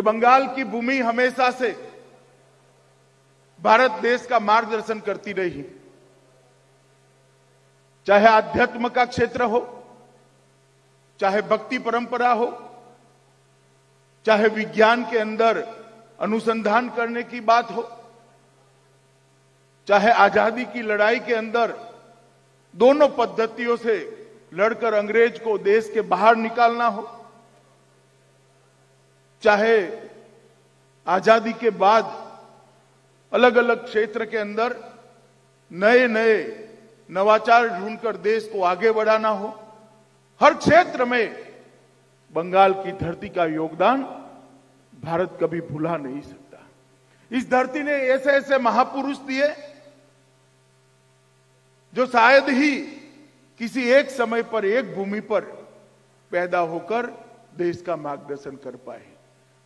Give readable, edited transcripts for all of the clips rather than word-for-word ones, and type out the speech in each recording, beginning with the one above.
बंगाल की भूमि हमेशा से भारत देश का मार्गदर्शन करती रही, चाहे आध्यात्म का क्षेत्र हो, चाहे भक्ति परंपरा हो, चाहे विज्ञान के अंदर अनुसंधान करने की बात हो, चाहे आजादी की लड़ाई के अंदर दोनों पद्धतियों से लड़कर अंग्रेज को देश के बाहर निकालना हो, चाहे आजादी के बाद अलग अलग क्षेत्र के अंदर नए नए नवाचार ढूंढकर देश को आगे बढ़ाना हो, हर क्षेत्र में बंगाल की धरती का योगदान भारत कभी भुला नहीं सकता। इस धरती ने ऐसे ऐसे महापुरुष दिए जो शायद ही किसी एक समय पर एक भूमि पर पैदा होकर देश का मार्गदर्शन कर पाए।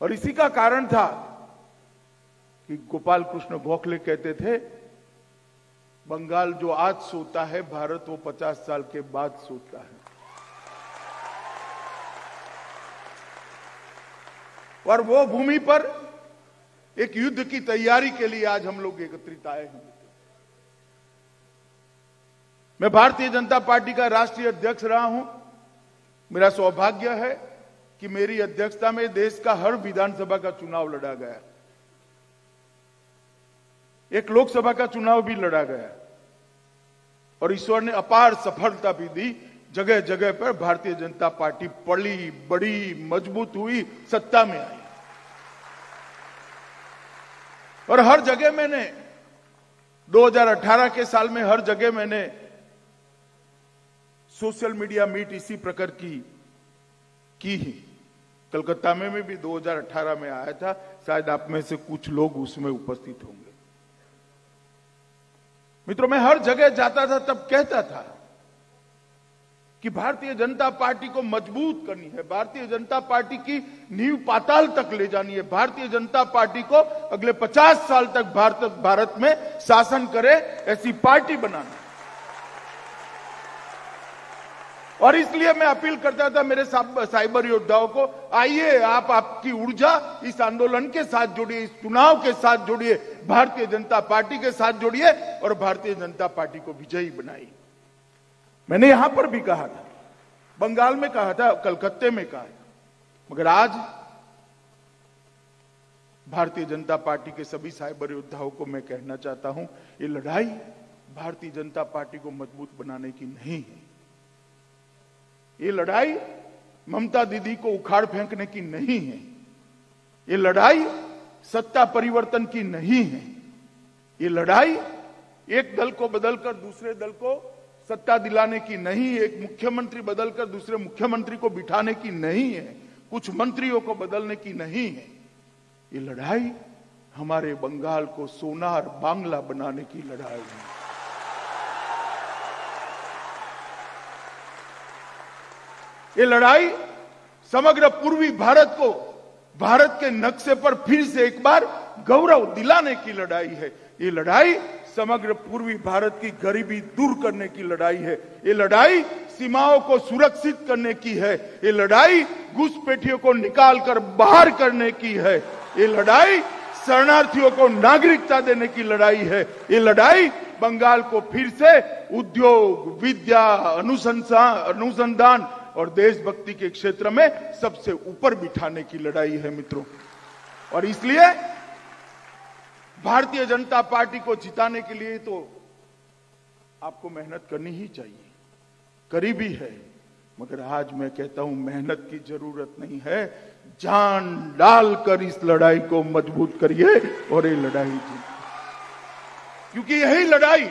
और इसी का कारण था कि गोपाल कृष्ण गोखले कहते थे, बंगाल जो आज सोता है, भारत वो 50 साल के बाद सोता है। और वो भूमि पर एक युद्ध की तैयारी के लिए आज हम लोग एकत्रित आए हैं। मैं भारतीय जनता पार्टी का राष्ट्रीय अध्यक्ष रहा हूं। मेरा सौभाग्य है कि मेरी अध्यक्षता में देश का हर विधानसभा का चुनाव लड़ा गया, एक लोकसभा का चुनाव भी लड़ा गया, और ईश्वर ने अपार सफलता भी दी। जगह जगह पर भारतीय जनता पार्टी पली बड़ी मजबूत हुई, सत्ता में आई। और हर जगह मैंने 2018 के साल में हर जगह मैंने सोशल मीडिया मीट इसी प्रकार की ही। कलकत्ता में भी 2018 में आया था, शायद आप में से कुछ लोग उसमें उपस्थित होंगे। मित्रों, मैं हर जगह जाता था तब कहता था कि भारतीय जनता पार्टी को मजबूत करनी है, भारतीय जनता पार्टी की नींव पाताल तक ले जानी है, भारतीय जनता पार्टी को अगले 50 साल तक भारत में शासन करे ऐसी पार्टी बनाना। और इसलिए मैं अपील करता था मेरे साइबर योद्धाओं को, आइए आप आपकी ऊर्जा इस आंदोलन के साथ जोड़िए, इस चुनाव के साथ जोड़िए, भारतीय जनता पार्टी के साथ जोड़िए और भारतीय जनता पार्टी को विजयी बनाइए। मैंने यहां पर भी कहा था, बंगाल में कहा था, कलकत्ते में कहा था, मगर आज भारतीय जनता पार्टी के सभी साइबर योद्धाओं को मैं कहना चाहता हूं, ये लड़ाई भारतीय जनता पार्टी को मजबूत बनाने की नहीं है। ये लड़ाई ममता दीदी को उखाड़ फेंकने की नहीं है। ये लड़ाई सत्ता परिवर्तन की नहीं है। ये लड़ाई एक दल को बदलकर दूसरे दल को सत्ता दिलाने की नहीं है, एक मुख्यमंत्री बदलकर दूसरे मुख्यमंत्री को बिठाने की नहीं है, कुछ मंत्रियों को बदलने की नहीं है। ये लड़ाई हमारे बंगाल को सोनार बांग्ला बनाने की लड़ाई है। ये लड़ाई समग्र पूर्वी भारत को भारत के नक्शे पर फिर से एक बार गौरव दिलाने की लड़ाई है। ये लड़ाई समग्र पूर्वी भारत की गरीबी दूर करने की लड़ाई है। ये लड़ाई सीमाओं को सुरक्षित करने की है। ये लड़ाई घुसपैठियों को निकालकर बाहर करने की है। ये लड़ाई शरणार्थियों को नागरिकता देने की लड़ाई है। ये लड़ाई बंगाल को फिर से उद्योग, विद्या, अनुसंधान और देशभक्ति के क्षेत्र में सबसे ऊपर बिठाने की लड़ाई है मित्रों। और इसलिए भारतीय जनता पार्टी को जिताने के लिए तो आपको मेहनत करनी ही चाहिए, करी भी है, मगर आज मैं कहता हूं मेहनत की जरूरत नहीं है, जान डालकर इस लड़ाई को मजबूत करिए और ये लड़ाई जीतिए। क्योंकि यही लड़ाई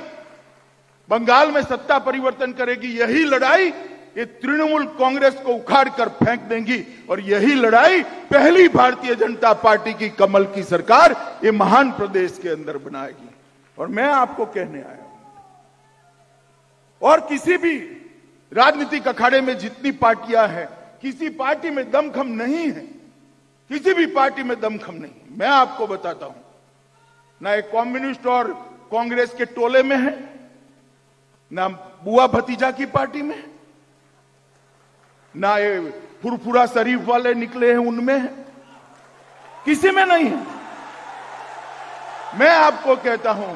बंगाल में सत्ता परिवर्तन करेगी, यही लड़ाई ये तृणमूल कांग्रेस को उखाड़ कर फेंक देंगी, और यही लड़ाई पहली भारतीय जनता पार्टी की कमल की सरकार ये महान प्रदेश के अंदर बनाएगी। और मैं आपको कहने आया हूं, और किसी भी राजनीतिक अखाड़े में जितनी पार्टियां हैं, किसी पार्टी में दमखम नहीं है, किसी भी पार्टी में दमखम नहीं। मैं आपको बताता हूं, ना एक कम्युनिस्ट और कांग्रेस के टोले में है, ना बुआ भतीजा की पार्टी में, ना ये फुरफुरा शरीफ वाले निकले हैं उनमें है। किसी में नहीं है। मैं आपको कहता हूं,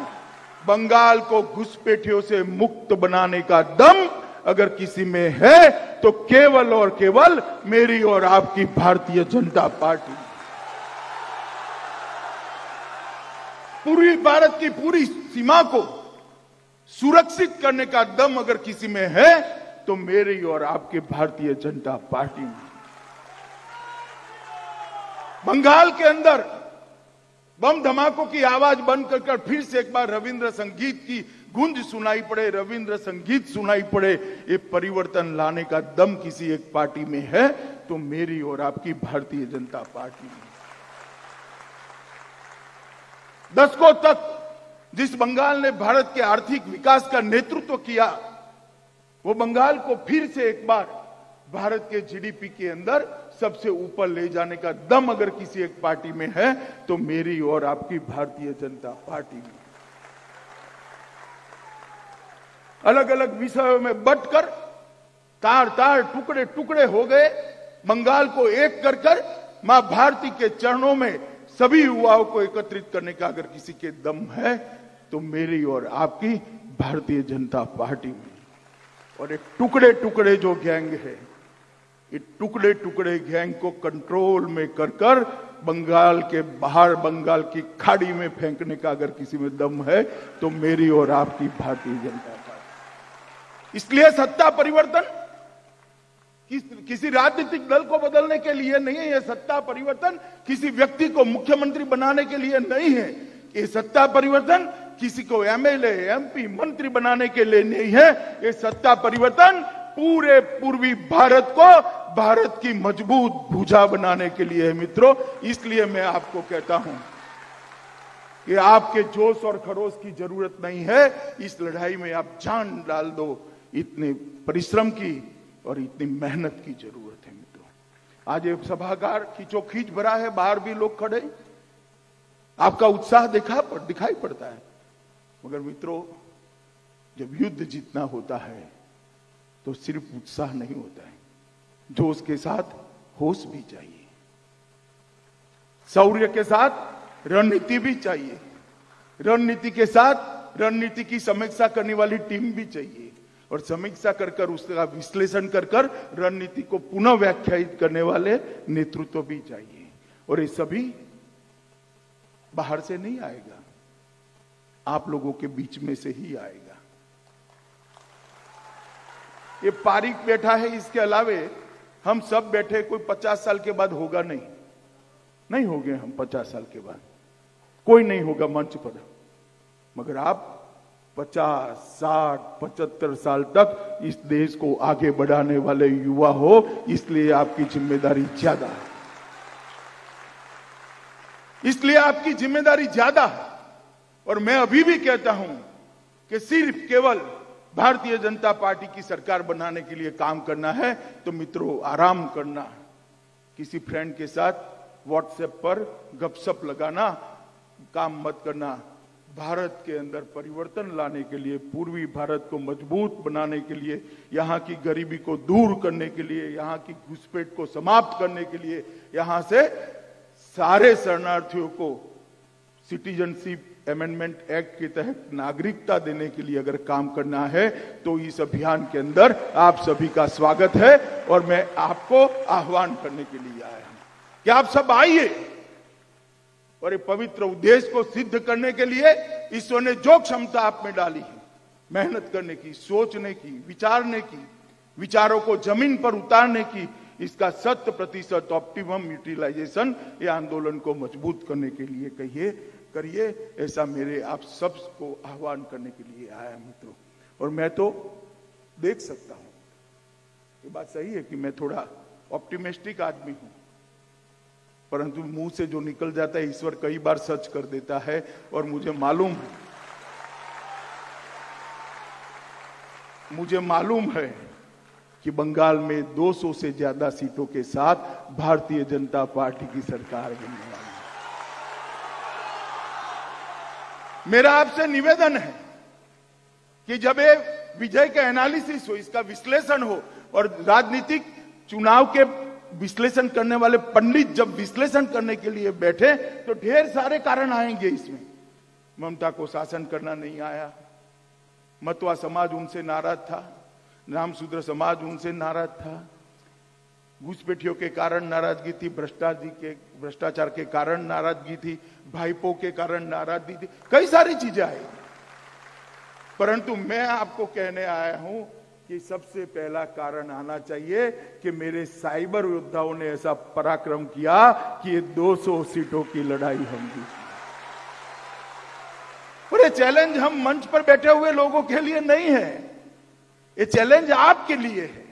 बंगाल को घुसपैठियों से मुक्त बनाने का दम अगर किसी में है तो केवल और केवल मेरी और आपकी भारतीय जनता पार्टी। पूरी भारत की पूरी सीमा को सुरक्षित करने का दम अगर किसी में है तो मेरी और आपकी भारतीय जनता पार्टी में। बंगाल के अंदर बम धमाकों की आवाज बंद कर फिर से एक बार रविंद्र संगीत की गूंज सुनाई पड़े, रविंद्र संगीत सुनाई पड़े, ये परिवर्तन लाने का दम किसी एक पार्टी में है तो मेरी और आपकी भारतीय जनता पार्टी में। दशकों तक जिस बंगाल ने भारत के आर्थिक विकास का नेतृत्व किया, वो बंगाल को फिर से एक बार भारत के जीडीपी के अंदर सबसे ऊपर ले जाने का दम अगर किसी एक पार्टी में है तो मेरी और आपकी भारतीय जनता पार्टी में। अलग अलग विषयों में बंटकर तार तार टुकड़े टुकड़े हो गए, बंगाल को एक कर मां भारती के चरणों में सभी युवाओं को एकत्रित करने का अगर किसी के दम है तो मेरी और आपकी भारतीय जनता पार्टी में। और एक टुकड़े टुकड़े जो गैंग है, ये टुकड़े टुकड़े गैंग को कंट्रोल में कर बंगाल के बाहर बंगाल की खाड़ी में फेंकने का अगर किसी में दम है तो मेरी और आपकी भारतीय जनता पार्टी। इसलिए सत्ता परिवर्तन किसी राजनीतिक दल को बदलने के लिए नहीं है, यह सत्ता परिवर्तन किसी व्यक्ति को मुख्यमंत्री बनाने के लिए नहीं है, ये सत्ता परिवर्तन किसी को एमएलए एमपी मंत्री बनाने के लिए नहीं है, ये सत्ता परिवर्तन पूरे पूर्वी भारत को भारत की मजबूत भुजा बनाने के लिए है मित्रों। इसलिए मैं आपको कहता हूं कि आपके जोश और खरोश की जरूरत नहीं है, इस लड़ाई में आप जान डाल दो। इतने परिश्रम की और इतनी मेहनत की जरूरत है मित्रों। आज ये सभागार खींचोखींच भरा है, बाहर भी लोग खड़े, आपका उत्साह दिखाई पड़ता है, मगर मित्रों जब युद्ध जीतना होता है तो सिर्फ उत्साह नहीं होता है, जोश के साथ होश भी चाहिए, शौर्य के साथ रणनीति भी चाहिए, रणनीति के साथ रणनीति की समीक्षा करने वाली टीम भी चाहिए, और समीक्षा कर उसका विश्लेषण कर रणनीति को पुनः व्याख्यायित करने वाले नेतृत्व भी चाहिए। और ये सभी बाहर से नहीं आएगा, आप लोगों के बीच में से ही आएगा। ये पारिक बैठा है, इसके अलावे हम सब बैठे, कोई 50 साल के बाद होगा नहीं होंगे हम 50 साल के बाद, कोई नहीं होगा मंच पर, मगर आप 50, 60, 75 साल तक इस देश को आगे बढ़ाने वाले युवा हो, इसलिए आपकी जिम्मेदारी ज्यादा है, इसलिए आपकी जिम्मेदारी ज्यादा है। और मैं अभी भी कहता हूं कि सिर्फ केवल भारतीय जनता पार्टी की सरकार बनाने के लिए काम करना है तो मित्रों आराम करना, किसी फ्रेंड के साथ व्हाट्सएप पर गपशप लगाना काम मत करना। भारत के अंदर परिवर्तन लाने के लिए, पूर्वी भारत को मजबूत बनाने के लिए, यहां की गरीबी को दूर करने के लिए, यहां की घुसपैठ को समाप्त करने के लिए, यहां से सारे शरणार्थियों को सिटीजनशिप अमेंडमेंट एक्ट के तहत नागरिकता देने के लिए अगर काम करना है तो इस अभियान के अंदर आप सभी का स्वागत है। और मैं आपको आह्वान करने के लिए आया हूं कि आप सब आइए और ये पवित्र उद्देश्य को सिद्ध करने के लिए ईश्वर ने जो क्षमता आप में डाली है, मेहनत करने की, सोचने की, विचारने की, विचारों को जमीन पर उतारने की, इसका 100% ऑप्टिमम यूटिलाइजेशन ये आंदोलन को मजबूत करने के लिए करिए, ऐसा मेरे आप सबको आह्वान करने के लिए आया मित्रों। और मैं तो देख सकता हूं, ये बात सही है कि मैं थोड़ा ऑप्टिमिस्टिक आदमी हूं, परंतु मुंह से जो निकल जाता है ईश्वर कई बार सच कर देता है। और मुझे मालूम है कि बंगाल में 200 से ज्यादा सीटों के साथ भारतीय जनता पार्टी की सरकार बनने वाली है। मेरा आपसे निवेदन है कि जब ये विजय का एनालिसिस हो, इसका विश्लेषण हो और राजनीतिक चुनाव के विश्लेषण करने वाले पंडित जब विश्लेषण करने के लिए बैठे तो ढेर सारे कारण आएंगे इसमें। ममता को शासन करना नहीं आया, मतवा समाज उनसे नाराज था, रामशूद्र समाज उनसे नाराज था, घुसपैठियों के कारण नाराजगी थी, भ्रष्टाचार के कारण नाराजगी थी, भाईपो के कारण नाराजगी थी, कई सारी चीजें आई। परंतु मैं आपको कहने आया हूं कि सबसे पहला कारण आना चाहिए कि मेरे साइबर योद्धाओं ने ऐसा पराक्रम किया कि ये 200 सीटों की लड़ाई हम जीती। और ये चैलेंज हम मंच पर बैठे हुए लोगों के लिए नहीं है, ये चैलेंज आपके लिए है।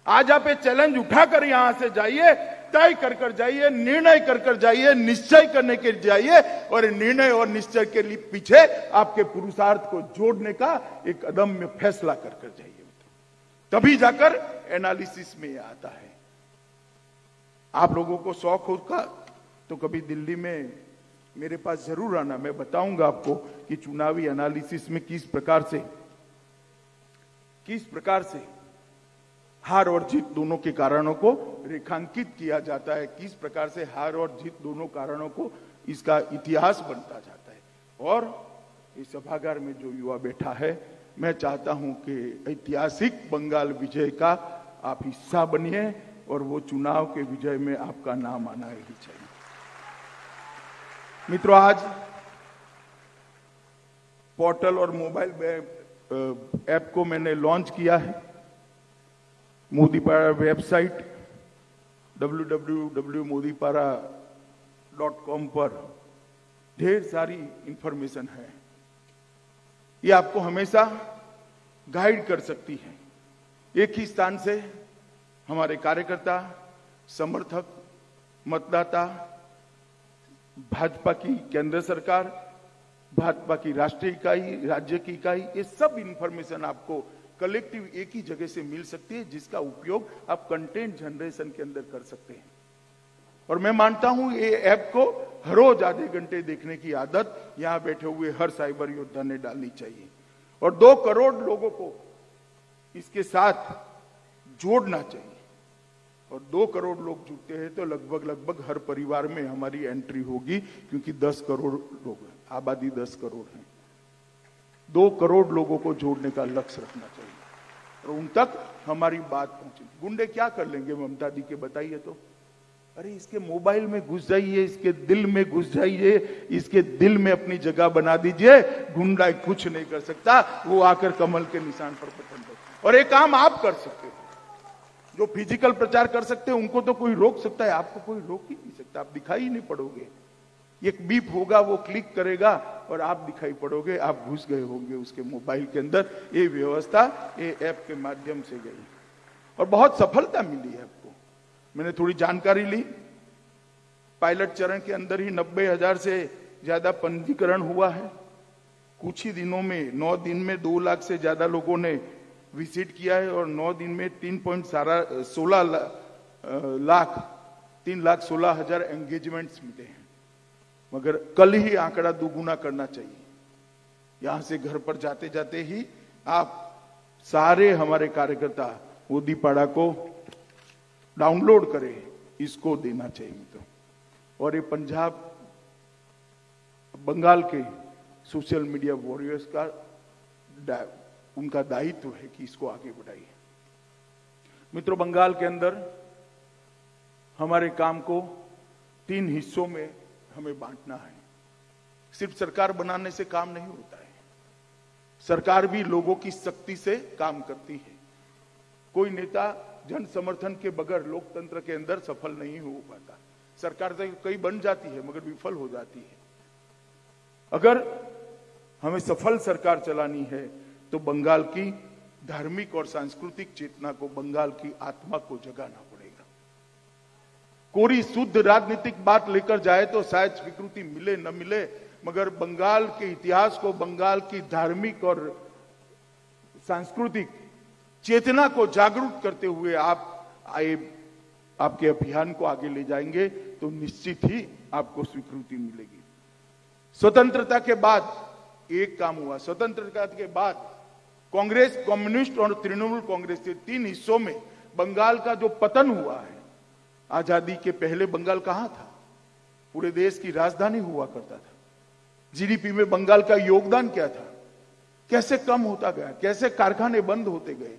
आज आप ये चैलेंज उठाकर यहां से जाइए, तय कर जाइए, निर्णय कर जाइए, निश्चय करने के जाइए, और निर्णय और निश्चय के लिए पीछे आपके पुरुषार्थ को जोड़ने का एक अदम्य फैसला कर जाइए। तभी जाकर एनालिसिस में आता है। आप लोगों को शौक होगा तो कभी दिल्ली में मेरे पास जरूर आना, मैं बताऊंगा आपको कि चुनावी एनालिसिस में किस प्रकार से हार और जीत दोनों के कारणों को रेखांकित किया जाता है, किस प्रकार से हार और जीत दोनों कारणों को इसका इतिहास बनता जाता है। और इस सभागार में जो युवा बैठा है, मैं चाहता हूं कि ऐतिहासिक बंगाल विजय का आप हिस्सा बनिए और वो चुनाव के विजय में आपका नाम आना ही चाहिए। मित्रों, आज पोर्टल और मोबाइल ऐप को मैंने लॉन्च किया है। मोदीपारा वेबसाइट www.modipara.com पर ढेर सारी इंफॉर्मेशन है। ये आपको हमेशा गाइड कर सकती है। एक ही स्थान से हमारे कार्यकर्ता, समर्थक, मतदाता, भाजपा की केंद्र सरकार, भाजपा की राष्ट्रीय इकाई, राज्य की इकाई, ये सब इंफॉर्मेशन आपको कलेक्टिव एक ही जगह से मिल सकती है, जिसका उपयोग आप कंटेंट जनरेशन के अंदर कर सकते हैं। और मैं मानता हूं ये ऐप को हर रोज आधे घंटे देखने की आदत यहां बैठे हुए हर साइबर योद्धा ने डालनी चाहिए और 2 करोड़ लोगों को इसके साथ जोड़ना चाहिए। और 2 करोड़ लोग जुड़ते हैं तो लगभग हर परिवार में हमारी एंट्री होगी, क्योंकि 10 करोड़ लोग हैं, आबादी 10 करोड़ है। 2 करोड़ लोगों को जोड़ने का लक्ष्य रखना चाहिए और उन तक हमारी बात पहुंचेगी। गुंडे क्या कर लेंगे ममता दी के, बताइए तो। अरे इसके मोबाइल में घुस जाइए, इसके दिल में घुस जाइए, इसके दिल में अपनी जगह बना दीजिए। गुंडा कुछ नहीं कर सकता, वो आकर कमल के निशान पर पतन दे। और एक काम आप कर सकते हो, जो फिजिकल प्रचार कर सकते हैं उनको तो कोई रोक सकता है, आपको कोई रोक ही नहीं सकता। आप दिखाई ही नहीं पड़ोगे, एक बीप होगा, वो क्लिक करेगा और आप दिखाई पड़ोगे, आप घुस गए होंगे उसके मोबाइल के अंदर। ये व्यवस्था ये ऐप के माध्यम से गई और बहुत सफलता मिली है आपको। मैंने थोड़ी जानकारी ली, पायलट चरण के अंदर ही 90,000 से ज्यादा पंजीकरण हुआ है। कुछ ही दिनों में 9 दिन में 2 लाख से ज्यादा लोगों ने विजिट किया है और 9 दिन में 3,16,000 एंगेजमेंट्स मिले हैं। मगर कल ही आंकड़ा दुगुना करना चाहिए। यहां से घर पर जाते जाते ही आप सारे हमारे कार्यकर्ता मोदीपाड़ा को डाउनलोड करें, इसको देना चाहिए मित्रों। और ये पंजाब बंगाल के सोशल मीडिया वॉरियर्स का उनका दायित्व है कि इसको आगे बढ़ाइए। मित्रों, बंगाल के अंदर हमारे काम को 3 हिस्सों में हमें बांटना है। सिर्फ सरकार बनाने से काम नहीं होता है, सरकार भी लोगों की शक्ति से काम करती है। कोई नेता जन समर्थन के बगैर लोकतंत्र के अंदर सफल नहीं हो पाता। सरकार तो कई बन जाती है मगर विफल हो जाती है। अगर हमें सफल सरकार चलानी है तो बंगाल की धार्मिक और सांस्कृतिक चेतना को, बंगाल की आत्मा को जगाना पड़ेगा। कोई शुद्ध राजनीतिक बात लेकर जाए तो शायद स्वीकृति मिले न मिले, मगर बंगाल के इतिहास को, बंगाल की धार्मिक और सांस्कृतिक चेतना को जागरूक करते हुए आपके अभियान को आगे ले जाएंगे तो निश्चित ही आपको स्वीकृति मिलेगी। स्वतंत्रता के बाद एक काम हुआ, स्वतंत्रता के बाद कांग्रेस, कम्युनिस्ट और तृणमूल कांग्रेस के 3 हिस्सों में बंगाल का जो पतन हुआ है, आजादी के पहले बंगाल कहां था? पूरे देश की राजधानी हुआ करता था। जीडीपी में बंगाल का योगदान क्या था? कैसे कम होता गया, कैसे कारखाने बंद होते गए,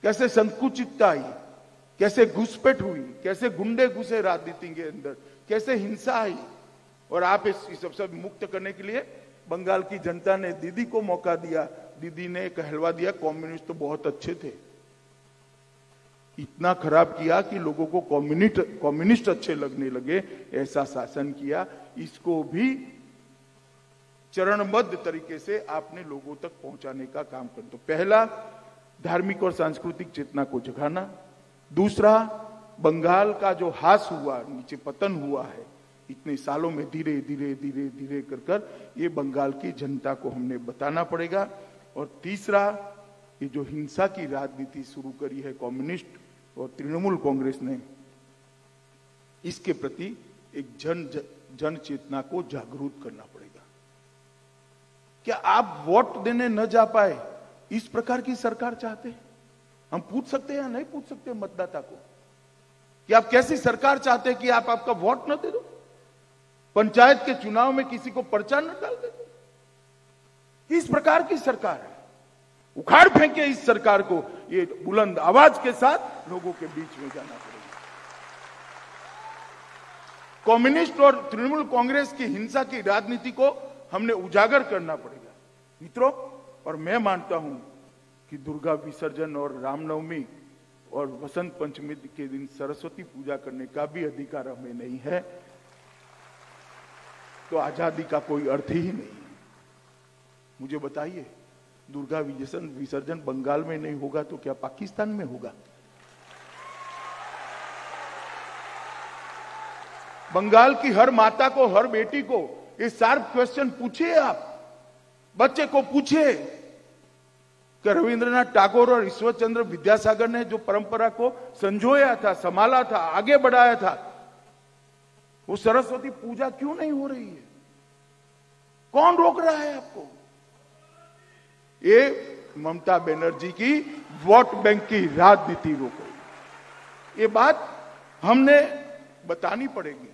कैसे संकुचितता आई, कैसे घुसपैठ हुई, कैसे गुंडे घुसे राजनीति के अंदर, कैसे हिंसा आई। और आप इस सबसे मुक्त करने के लिए बंगाल की जनता ने दीदी को मौका दिया। दीदी ने कहलवा दिया कम्युनिस्ट तो बहुत अच्छे थे। इतना खराब किया कि लोगों को कम्युनिस्ट अच्छे लगने लगे, ऐसा शासन किया। इसको भी चरणबद्ध तरीके से आपने लोगों तक पहुंचाने का काम कर। तो पहला, धार्मिक और सांस्कृतिक चेतना को जगाना। दूसरा, बंगाल का जो हास हुआ, नीचे पतन हुआ है इतने सालों में, धीरे धीरे धीरे धीरे कर कर ये बंगाल की जनता को हमने बताना पड़ेगा। और तीसरा, ये जो हिंसा की राजनीति शुरू करी है कम्युनिस्ट और तृणमूल कांग्रेस ने, इसके प्रति एक जन चेतना को जागरूक करना पड़ेगा। क्या आप वोट देने न जा पाए, इस प्रकार की सरकार चाहते हैं? हम पूछ सकते हैं या नहीं पूछ सकते मतदाता को कि आप कैसी सरकार चाहते हैं? कि आप आपका वोट न दे दो, पंचायत के चुनाव में किसी को पर्चा न डाल दे दो? किस प्रकार की सरकार है? उखाड़ फेंके इस सरकार को। ये बुलंद आवाज के साथ लोगों के बीच में जाना पड़ेगा। कम्युनिस्ट और तृणमूल कांग्रेस की हिंसा की राजनीति को हमने उजागर करना पड़ेगा मित्रों। और मैं मानता हूं कि दुर्गा विसर्जन और रामनवमी और वसंत पंचमी के दिन सरस्वती पूजा करने का भी अधिकार हमें नहीं है, तो आजादी का कोई अर्थ ही नहीं है। मुझे बताइए, दुर्गा विसर्जन बंगाल में नहीं होगा तो क्या पाकिस्तान में होगा? बंगाल की हर माता को, हर बेटी को ये शार्प क्वेश्चन पूछिए। आप बच्चे को पूछिए कि रविंद्रनाथ टैगोर और ईश्वर चंद्र विद्यासागर ने जो परंपरा को संजोया था, संभाला था, आगे बढ़ाया था, वो सरस्वती पूजा क्यों नहीं हो रही है? कौन रोक रहा है आपको? ये ममता बनर्जी की वोट बैंक की राजनीति रोक रही है। ये बात हमने बतानी पड़ेगी।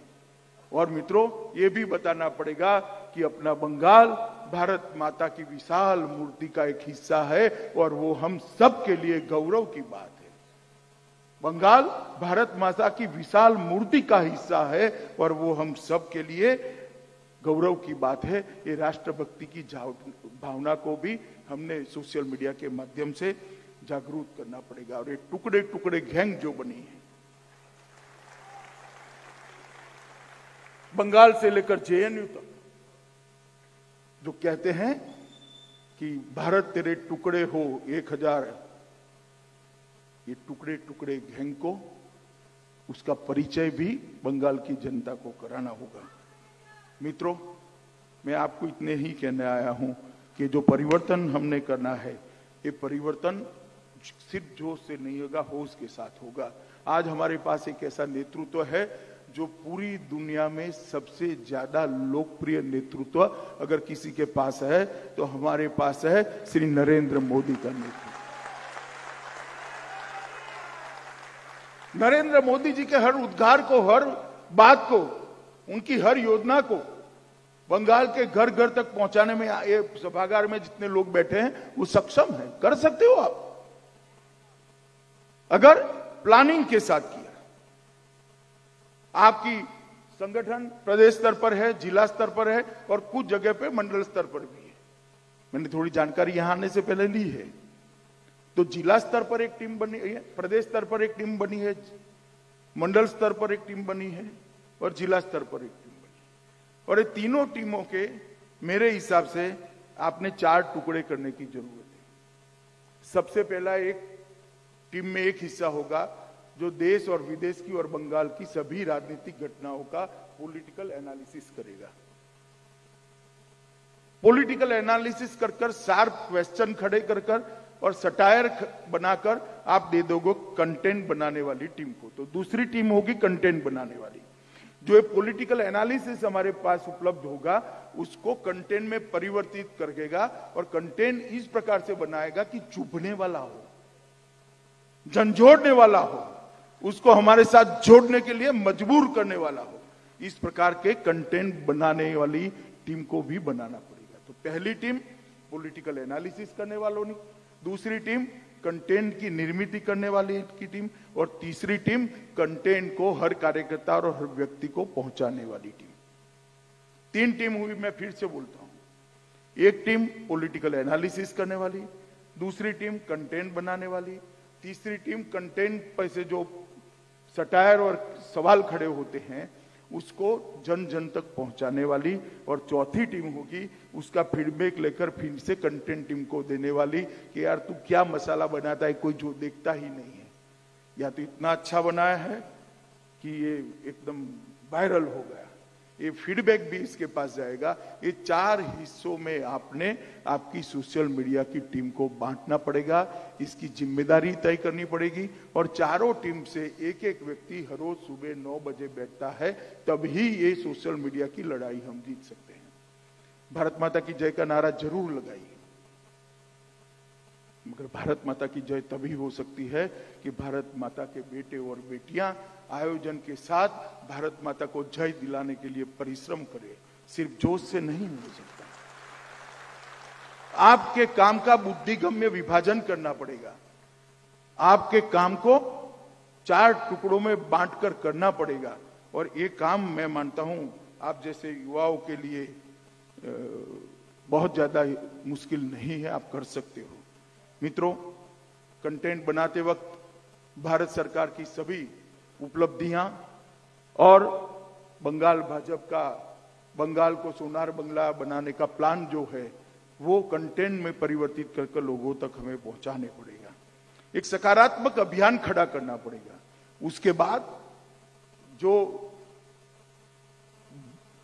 और मित्रों, ये भी बताना पड़ेगा कि अपना बंगाल भारत माता की विशाल मूर्ति का एक हिस्सा है और वो हम सब के लिए गौरव की बात है। बंगाल भारत माता की विशाल मूर्ति का हिस्सा है और वो हम सब के लिए गौरव की बात है। ये राष्ट्रभक्ति की भावना को भी हमने सोशल मीडिया के माध्यम से जागरूक करना पड़ेगा। और ये टुकड़े टुकड़े गैंग जो बनी है, बंगाल से लेकर जेएनयू तक, जो कहते हैं कि भारत तेरे टुकड़े हो 1000, ये टुकड़े टुकड़े गैंग को, उसका परिचय भी बंगाल की जनता को कराना होगा। मित्रों, मैं आपको इतने ही कहने आया हूं कि जो परिवर्तन हमने करना है, ये परिवर्तन सिर्फ जोश से नहीं होगा, होश के साथ होगा। आज हमारे पास एक ऐसा नेतृत्व है जो पूरी दुनिया में सबसे ज्यादा लोकप्रिय नेतृत्व अगर किसी के पास है तो हमारे पास है श्री नरेंद्र मोदी का नेतृत्व। नरेंद्र मोदी जी के हर उद्गार को, हर बात को, उनकी हर योजना को बंगाल के घर घर तक पहुंचाने में ये सभागार में जितने लोग बैठे हैं वो सक्षम है। कर सकते हो आप, अगर प्लानिंग के साथ किया। आपकी संगठन प्रदेश स्तर पर है, जिला स्तर पर है और कुछ जगह पे मंडल स्तर पर भी है। मैंने थोड़ी जानकारी यहां आने से पहले ली है। तो जिला स्तर पर एक टीम बनी है, प्रदेश स्तर पर एक टीम बनी है, मंडल स्तर पर एक टीम बनी है और जिला स्तर पर एक टीम बनी है। और ये तीनों टीमों के मेरे हिसाब से आपने 4 टुकड़े करने की जरूरत है। सबसे पहला, एक टीम में एक हिस्सा होगा जो देश और विदेश की और बंगाल की सभी राजनीतिक घटनाओं का पॉलिटिकल एनालिसिस करेगा। पॉलिटिकल एनालिसिस कर कर, शार्प क्वेश्चन खड़े कर कर और सटायर बनाकर आप दे दोगे कंटेंट बनाने वाली टीम को। तो दूसरी टीम होगी कंटेंट बनाने वाली, जो पॉलिटिकल एनालिसिस हमारे पास उपलब्ध होगा उसको कंटेंट में परिवर्तित करेगा और कंटेंट इस प्रकार से बनाएगा कि चुभने वाला हो, झंझोड़ने वाला हो, उसको हमारे साथ जोड़ने के लिए मजबूर करने वाला हो, इस प्रकार के कंटेंट बनाने वाली टीम को भी बनाना पड़ेगा। तो पहली टीम पॉलिटिकल एनालिसिस करने वालों ने, दूसरी टीम कंटेंट की निर्मित करने वाली की टीम, और तीसरी टीम कंटेंट को हर कार्यकर्ता और हर व्यक्ति को पहुंचाने वाली टीम। 3 टीम हुई, मैं फिर से बोलता हूं। एक टीम पॉलिटिकल एनालिसिस करने वाली, दूसरी टीम कंटेंट बनाने वाली, तीसरी टीम कंटेंट पर से जो सटायर और सवाल खड़े होते हैं उसको जन जन तक पहुंचाने वाली, और चौथी टीम होगी उसका फीडबैक लेकर फिर से कंटेंट टीम को देने वाली कि यार तू क्या मसाला बनाता है, कोई जो देखता ही नहीं है, या तो इतना अच्छा बनाया है कि ये एकदम वायरल हो गया। ये फीडबैक भी इसके पास जाएगा। ये 4 हिस्सों में आपने आपकी सोशल मीडिया की टीम को बांटना पड़ेगा, इसकी जिम्मेदारी तय करनी पड़ेगी, और चारों टीम से एक एक व्यक्ति हर रोज सुबह 9 बजे बैठता है, तभी ये सोशल मीडिया की लड़ाई हम जीत सकते हैं। भारत माता की जय का नारा जरूर लगाइए, मगर भारत माता की जय तभी हो सकती है कि भारत माता के बेटे और बेटियां आयोजन के साथ भारत माता को जय दिलाने के लिए परिश्रम करें। सिर्फ जोश से नहीं हो सकता। आपके काम का बुद्धिगम्य विभाजन करना पड़ेगा। आपके काम को 4 टुकड़ों में बांटकर करना पड़ेगा, और ये काम मैं मानता हूं आप जैसे युवाओं के लिए बहुत ज्यादा मुश्किल नहीं है, आप कर सकते हो। मित्रों, कंटेंट बनाते वक्त भारत सरकार की सभी उपलब्धियां और बंगाल भाजपा का बंगाल को सोनार बंगला बनाने का प्लान जो है वो कंटेंट में परिवर्तित करके लोगों तक हमें पहुंचाने पड़ेगा। एक सकारात्मक अभियान खड़ा करना पड़ेगा। उसके बाद जो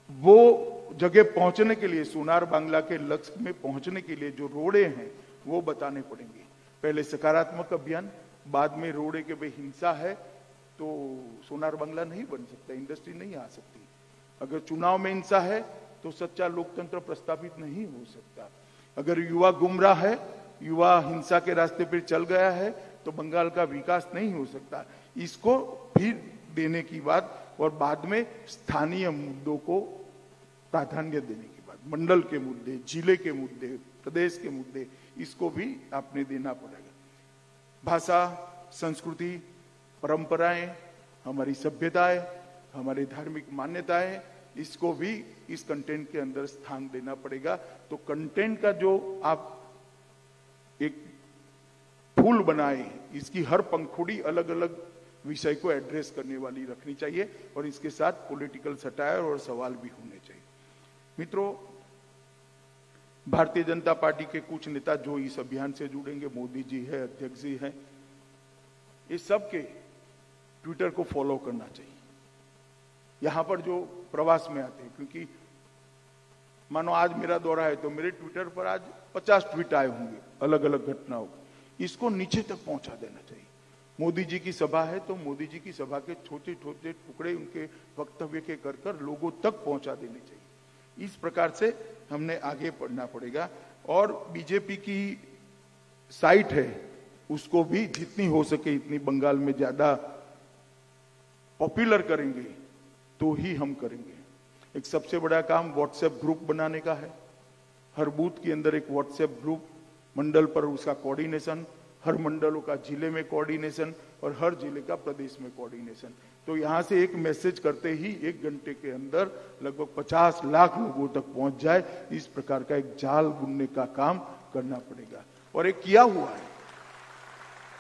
वो जगह पहुंचने के लिए, सोनार बांग्ला के लक्ष्य में पहुंचने के लिए जो रोड़े हैं वो बताने पड़ेंगे। पहले सकारात्मक अभियान, बाद में रोड़े के भाई हिंसा है तो सोनार बांग्ला नहीं बन सकता, इंडस्ट्री नहीं आ सकती। अगर चुनाव में हिंसा है तो सच्चा लोकतंत्र प्रस्तावित नहीं हो सकता। अगर युवा गुमराह है, युवा हिंसा के रास्ते पर चल गया है तो बंगाल का विकास नहीं हो सकता। इसको फिर देने की बात, और बाद में स्थानीय मुद्दों को प्राधान्य देने की बात, मंडल के मुद्दे, जिले के मुद्दे, प्रदेश के मुद्दे, इसको भी आपने देना पड़ेगा। भाषा, संस्कृति, परंपराएं, हमारी सभ्यताएं, हमारी धार्मिक मान्यताएं, इसको भी इस कंटेंट के अंदर स्थान देना पड़ेगा। तो कंटेंट का जो आप एक फूल बनाए, इसकी हर पंखुड़ी अलग अलग विषय को एड्रेस करने वाली रखनी चाहिए, और इसके साथ पॉलिटिकल सटायर और सवाल भी होने चाहिए। मित्रों, भारतीय जनता पार्टी के कुछ नेता जो इस अभियान से जुड़ेंगे, मोदी जी है, अध्यक्ष जी हैं, ये सब के ट्विटर को फॉलो करना चाहिए। यहां पर जो प्रवास में आते हैं, क्योंकि मानो आज मेरा दौरा है तो मेरे ट्विटर पर आज 50 ट्वीट आए होंगे अलग अलग घटनाओं, इसको नीचे तक पहुंचा देना चाहिए। मोदी जी की सभा है तो मोदी जी की सभा के छोटे छोटे टुकड़े उनके वक्तव्य के कर लोगों तक पहुंचा देने चाहिए। इस प्रकार से हमने आगे बढ़ना पड़ेगा, और बीजेपी की साइट है उसको भी जितनी हो सके इतनी बंगाल में ज्यादा पॉपुलर करेंगे तो ही हम करेंगे। एक सबसे बड़ा काम व्हाट्सएप ग्रुप बनाने का है। हर बूथ के अंदर एक व्हाट्सएप ग्रुप, मंडल पर उसका कोऑर्डिनेशन, हर मंडलों का जिले में कोऑर्डिनेशन, और हर जिले का प्रदेश में कोऑर्डिनेशन। तो यहां से एक मैसेज करते ही 1 घंटे के अंदर लगभग 50 लाख लोगों तक पहुंच जाए, इस प्रकार का एक जाल बुनने का काम करना पड़ेगा। और एक किया हुआ है,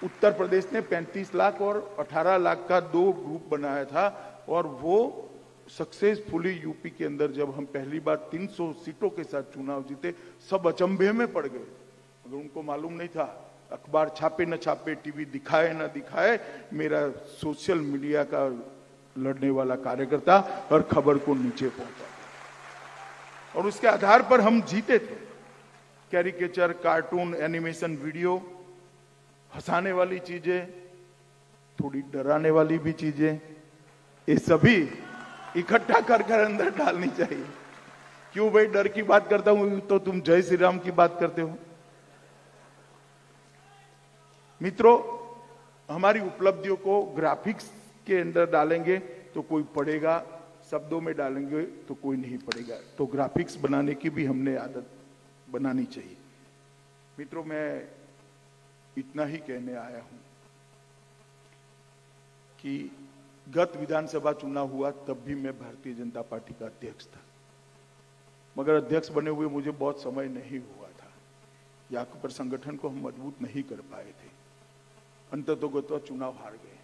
उत्तर प्रदेश ने 35 लाख और 18 लाख का 2 ग्रुप बनाया था, और वो सक्सेसफुली यूपी के अंदर जब हम पहली बार 300 सीटों के साथ चुनाव जीते, सब अचंभे में पड़ गए। अगर उनको मालूम नहीं था, अखबार छापे न छापे, टीवी दिखाए न दिखाए, मेरा सोशल मीडिया का लड़ने वाला कार्यकर्ता हर खबर को नीचे पहुंचा, और उसके आधार पर हम जीते थे। कैरिकेचर, कार्टून, एनिमेशन, वीडियो, हंसाने वाली चीजें, थोड़ी डराने वाली भी चीजें, ये सभी इकट्ठा कर अंदर डालनी चाहिए। क्यों भाई डर की बात करता हूं तो तुम जय श्री राम की बात करते हो। मित्रों, हमारी उपलब्धियों को ग्राफिक्स के अंदर डालेंगे तो कोई पढ़ेगा, शब्दों में डालेंगे तो कोई नहीं पढ़ेगा। तो ग्राफिक्स बनाने की भी हमने आदत बनानी चाहिए। मित्रों, मैं इतना ही कहने आया हूं कि गत विधानसभा चुनाव हुआ तब भी मैं भारतीय जनता पार्टी का अध्यक्ष था, मगर अध्यक्ष बने हुए मुझे बहुत समय नहीं हुआ था, या पर संगठन को हम मजबूत नहीं कर पाए थे। अंततोगत्वा चुनाव हार गए।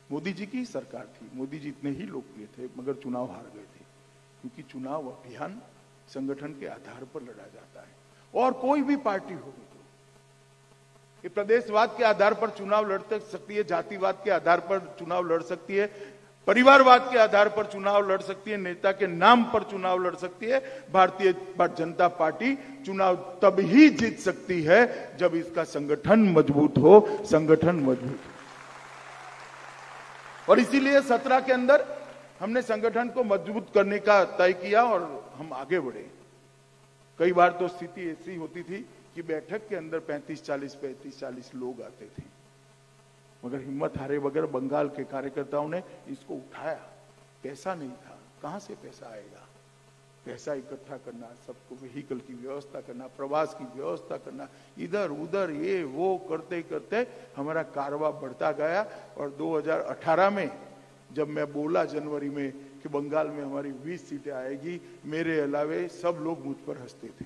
मोदी जी की सरकार थी, मोदी जी इतने ही लोकप्रिय थे, मगर चुनाव हार गए थे, क्योंकि चुनाव अभियान संगठन के आधार पर लड़ा जाता है। और कोई भी पार्टी हो, ये प्रदेशवाद के आधार पर चुनाव लड़ सकती है, जातिवाद के आधार पर चुनाव लड़ सकती है, परिवारवाद के आधार पर चुनाव लड़ सकती है, नेता के नाम पर चुनाव लड़ सकती है। भारतीय जनता पार्टी चुनाव तब ही जीत सकती है जब इसका संगठन मजबूत हो, संगठन मजबूत हो। और इसीलिए 17 के अंदर हमने संगठन को मजबूत करने का तय किया और हम आगे बढ़े। कई बार तो स्थिति ऐसी होती थी कि बैठक के अंदर 35-40 लोग आते थे, मगर हिम्मत हारे बगैर बंगाल के कार्यकर्ताओं ने इसको उठाया। पैसा नहीं था, कहां से पैसा आएगा? पैसा इकट्ठा करना, सबको व्हीकल की व्यवस्था करना, प्रवास की व्यवस्था करना, इधर उधर ये वो करते करते हमारा कारवा बढ़ता गया। और 2018 में जब मैं बोला जनवरी में कि बंगाल में हमारी 20 सीटें आएगी, मेरे अलावे सब लोग मुझ पर हंसते थे,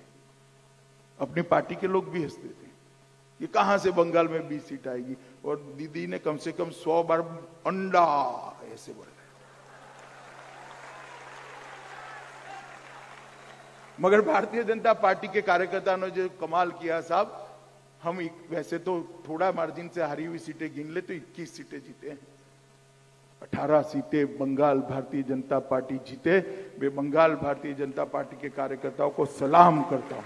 अपनी पार्टी के लोग भी हंसते थे, ये कहां से बंगाल में 20 सीट आएगी। और दीदी ने कम से कम 100 बार अंडा ऐसे बोला। मगर भारतीय जनता पार्टी के कार्यकर्ताओं ने जो कमाल किया साहब, हम वैसे तो थोड़ा मार्जिन से हारी हुई सीटें गिन ले तो 21 सीटें जीते हैं। 18 सीटें बंगाल भारतीय जनता पार्टी जीते। मैं बंगाल भारतीय जनता पार्टी के कार्यकर्ताओं को सलाम करता हूं।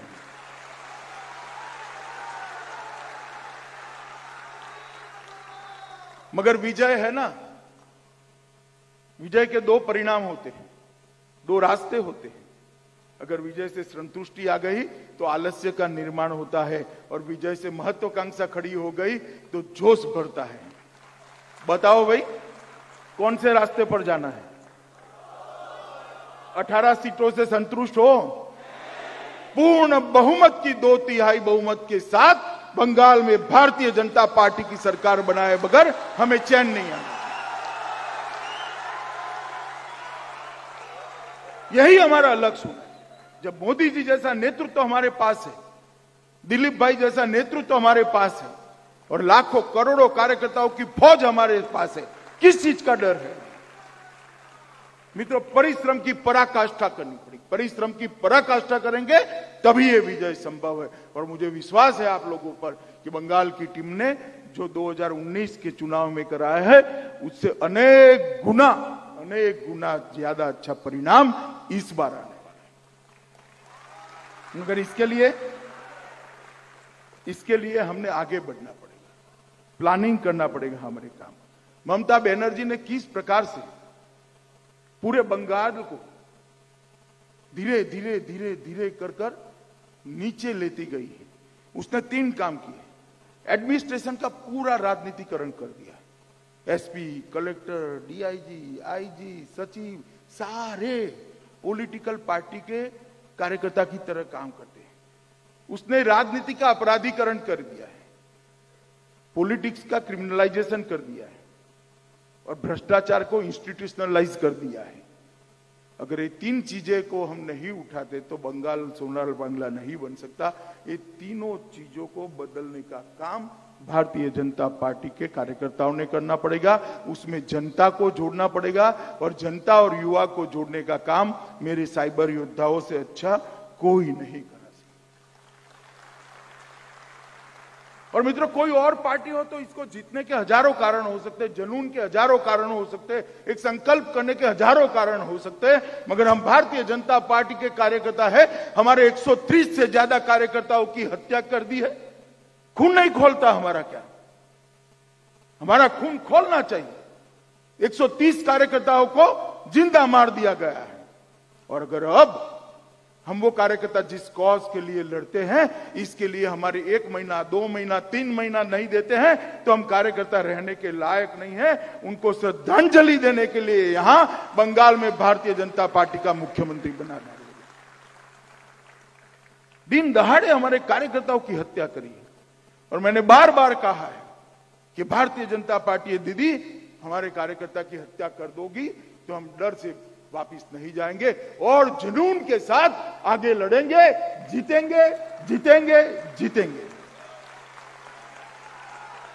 मगर विजय है ना, विजय के दो परिणाम होते हैं, दो रास्ते होते हैं। अगर विजय से संतुष्टि आ गई तो आलस्य का निर्माण होता है, और विजय से महत्वाकांक्षा खड़ी हो गई तो जोश भरता है। बताओ भाई, कौन से रास्ते पर जाना है? 18 सीटों से संतुष्ट हो? पूर्ण बहुमत की 2/3 बहुमत के साथ बंगाल में भारतीय जनता पार्टी की सरकार बनाए बगैर हमें चैन नहीं आना। यही हमारा लक्ष्य है। जब मोदी जी जैसा नेतृत्व हमारे पास है, दिलीप भाई जैसा नेतृत्व हमारे पास है, और लाखों करोड़ों कार्यकर्ताओं की फौज हमारे पास है, किस चीज का डर है? मित्रों, परिश्रम की पराकाष्ठा करनी पड़ेगी। परिश्रम की पराकाष्ठा करेंगे तभी ये विजय संभव है। और मुझे विश्वास है आप लोगों पर कि बंगाल की टीम ने जो 2019 के चुनाव में कराया है, उससे अनेक गुना ज्यादा अच्छा परिणाम इस बार आने वाला है। मगर इसके लिए हमने आगे बढ़ना पड़ेगा, प्लानिंग करना पड़ेगा हमारे काम। ममता बनर्जी ने किस प्रकार से पूरे बंगाल को धीरे धीरे धीरे धीरे कर नीचे लेती गई है। उसने 3 काम किए। एडमिनिस्ट्रेशन का पूरा राजनीतिकरण कर दिया। एसपी, कलेक्टर, डीआईजी, आईजी, सचिव सारे पॉलिटिकल पार्टी के कार्यकर्ता की तरह काम करते हैं। उसने राजनीति का अपराधीकरण कर दिया है, पॉलिटिक्स का क्रिमिनलाइजेशन कर दिया है, और भ्रष्टाचार को इंस्टीट्यूशनलाइज कर दिया है। अगर ये 3 चीजें को हम नहीं उठाते तो बंगाल सोनार बांग्ला नहीं बन सकता। ये तीनों चीजों को बदलने का काम भारतीय जनता पार्टी के कार्यकर्ताओं ने करना पड़ेगा। उसमें जनता को जोड़ना पड़ेगा, और जनता और युवा को जोड़ने का काम मेरे साइबर योद्धाओं से अच्छा कोई नहीं करा सकता। और मित्रों, कोई और पार्टी हो तो इसको जीतने के हजारों कारण हो सकते हैं, जुनून के हजारों कारण हो सकते हैं, एक संकल्प करने के हजारों कारण हो सकते हैं, मगर हम भारतीय जनता पार्टी के कार्यकर्ता है। हमारे 130 से ज्यादा कार्यकर्ताओं की हत्या कर दी है। खून नहीं खोलता हमारा क्या? हमारा खून खोलना चाहिए। 130 कार्यकर्ताओं को जिंदा मार दिया गया है। और अगर अब हम वो कार्यकर्ता जिस कॉज के लिए लड़ते हैं, इसके लिए हमारे 1 महीना 2 महीना 3 महीना नहीं देते हैं तो हम कार्यकर्ता रहने के लायक नहीं है। उनको श्रद्धांजलि देने के लिए यहां बंगाल में भारतीय जनता पार्टी का मुख्यमंत्री बना डाले। दिन दहाड़े हमारे कार्यकर्ताओं की हत्या करी है। और मैंने बार बार कहा है कि भारतीय जनता पार्टी दीदी हमारे कार्यकर्ता की हत्या कर दोगी तो हम डर से वापिस नहीं जाएंगे और जुनून के साथ आगे लड़ेंगे, जीतेंगे जीतेंगे जीतेंगे।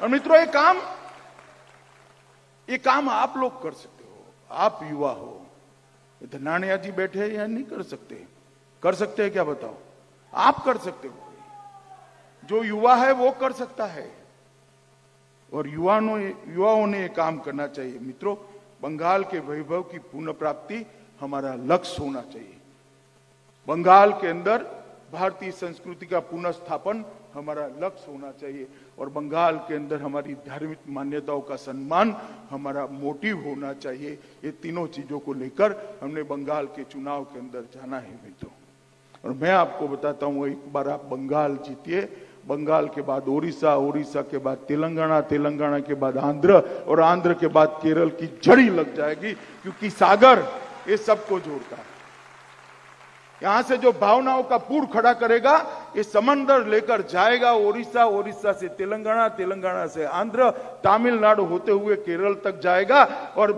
और मित्रों, ये काम आप लोग कर सकते हो, आप युवा हो। धनानिया जी बैठे हैं या नहीं कर सकते? कर सकते हैं क्या? बताओ। आप कर सकते हो, जो युवा है वो कर सकता है। और युवाओं ने ये काम करना चाहिए। मित्रों, बंगाल के वैभव की पुनः प्राप्ति हमारा लक्ष्य होना चाहिए। बंगाल के अंदर भारतीय संस्कृति का पुनः स्थापन हमारा लक्ष्य होना चाहिए। और बंगाल के अंदर हमारी धार्मिक मान्यताओं का सम्मान हमारा मोटिव होना चाहिए। ये तीनों चीजों को लेकर हमने बंगाल के चुनाव के अंदर जाना है मित्रों। और मैं आपको बताता हूं, एक बार आप बंगाल जीतिए, बंगाल के बाद ओडिशा, ओडिशा के बाद तेलंगाना, तेलंगाना के बाद आंध्र और आंध्र के बाद केरल की जड़ी लग जाएगी, क्योंकि सागर ये सबको जोड़ता है। यहां से जो भावनाओं का पुल खड़ा करेगा, ये समंदर लेकर जाएगा ओडिशा, ओडिशा से तेलंगाना, तेलंगाना से आंध्र, तमिलनाडु होते हुए केरल तक जाएगा और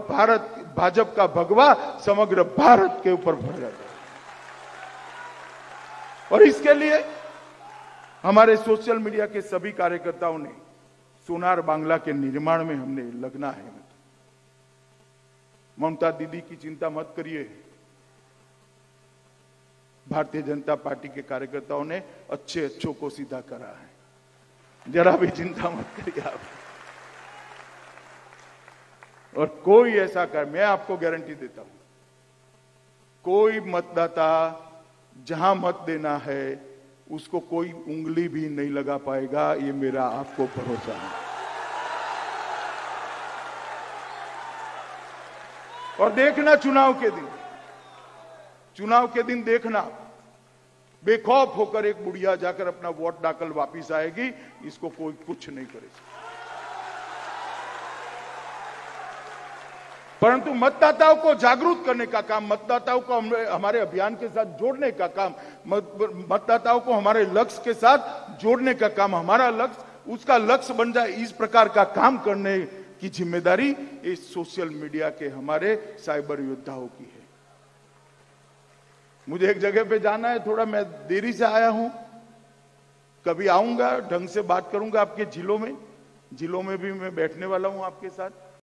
भाजपा का भगवा समग्र भारत के ऊपर भर जाएगा। और इसके लिए हमारे सोशल मीडिया के सभी कार्यकर्ताओं ने सोनार बांग्ला के निर्माण में हमने लगना है। ममता दीदी की चिंता मत करिए, भारतीय जनता पार्टी के कार्यकर्ताओं ने अच्छों को सीधा करा है, जरा भी चिंता मत करिए आप। और कोई ऐसा मैं आपको गारंटी देता हूं, कोई मतदाता जहां मत देना है उसको कोई उंगली भी नहीं लगा पाएगा, ये मेरा आपको भरोसा है। और देखना चुनाव के दिन देखना, बेखौफ होकर एक बुढ़िया जाकर अपना वोट डालकर वापिस आएगी, इसको कोई कुछ नहीं करेगा। परंतु मतदाताओं को जागरूक करने का काम, मतदाताओं को हमारे अभियान के साथ जोड़ने का काम, मतदाताओं को हमारे लक्ष्य के साथ जोड़ने का काम, हमारा लक्ष्य उसका लक्ष्य बन जाए, इस प्रकार का काम करने की जिम्मेदारी इस सोशल मीडिया के हमारे साइबर योद्धाओं की है। मुझे एक जगह पे जाना है, थोड़ा मैं देरी से आया हूं, कभी आऊंगा ढंग से बात करूंगा आपके जिलों में भी मैं बैठने वाला हूं आपके साथ।